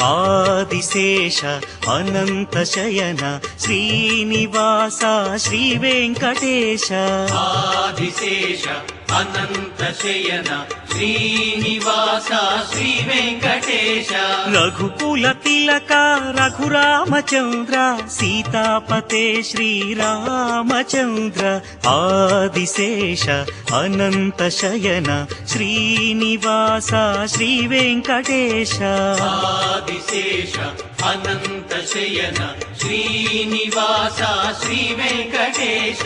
ఆదిశేష అనంత శయన శ్రీనివాస శ్రీ వెంకటేశ ఆదిశేష అనంత శయన శ్రీనివాస శ్రీ వెంకటేశ రఘుకుల తిలక రఘురామచంద్ర సీతాపతే శ్రీరామచంద్ర ఆదిశేష అనంత శయన శ్రీనివాస శ్రీ వెంకటేశ ఆదిశేష అనంత శయన శ్రీనివాస శ్రీ వెంకటేశ